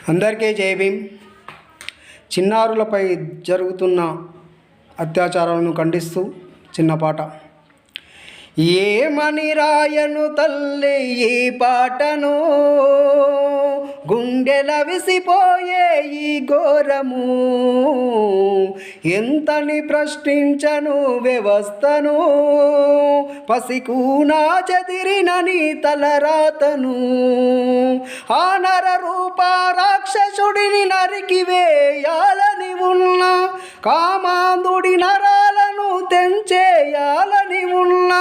అందరికీ జై భీమ్. చిన్నారులపై జరుగుతున్న అత్యాచారాలను ఖండిస్తూ చిన్న పాట. ఏమని రాయను తల్లి ఈ పాటను, గుండెల విసిపోయే ఈ ఘోరము, ఎంతని ప్రశ్నించను వ్యవస్థను, పసికూనా చెదిరిన నీ తలరాతను, ఆ నర రూప రాక్షసుడిని నరికివేయాలని ఉన్న, కామాంధుడి నరాలను తెంచేయాలని ఉన్న,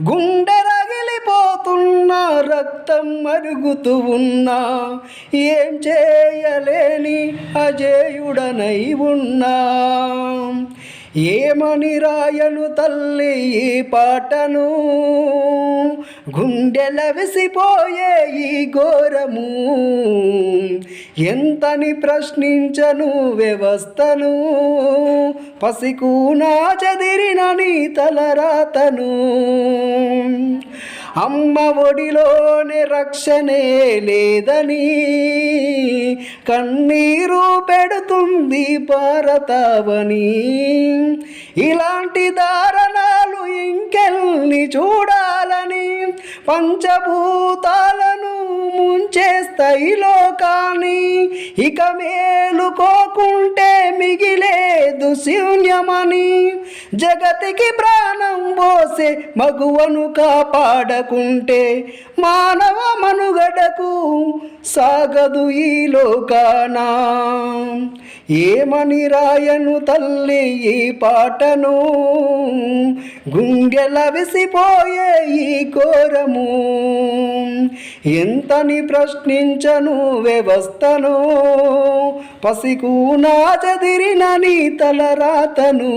గుండె రగిలిపోతున్నా రక్తం మరుగుతూ ఉన్నా, ఏం చేయలేని అజేయుడనై ఉన్నా. ఏమని రాయను తల్లి ఈ పాటను, గుండెల విసిపోయే ఈ ఘోరము, ఎంతని ప్రశ్నించను వ్యవస్థను, పసికూనా చెదిరిన నీ తలరాతను. అమ్మ ఒడిలోనే రక్షణే లేదని కన్నీరు పెడుతుంది భారతావని, ఇలాంటి దారుణాలు ఇంకెల్ని చూడాలని పంచభూతాలను ముంచేస్తాయి లోకాన్ని, ఇక మేలుకోకుంటే మిగిలేదు శూన్యమని, జగతికి ప్రాణం పోసే మగువను కాపాడకుంటే మానవ మనుగడకు సాగదు ఈ లోకాన. ఏమని రాయను తల్లి ఈ పాటను, గుండెల విసిపోయే ఈ ఘోరము, ఎంతని ప్రశ్నించను వ్యవస్థను, పసికూనా చెదిరిన నీ తలరాతను.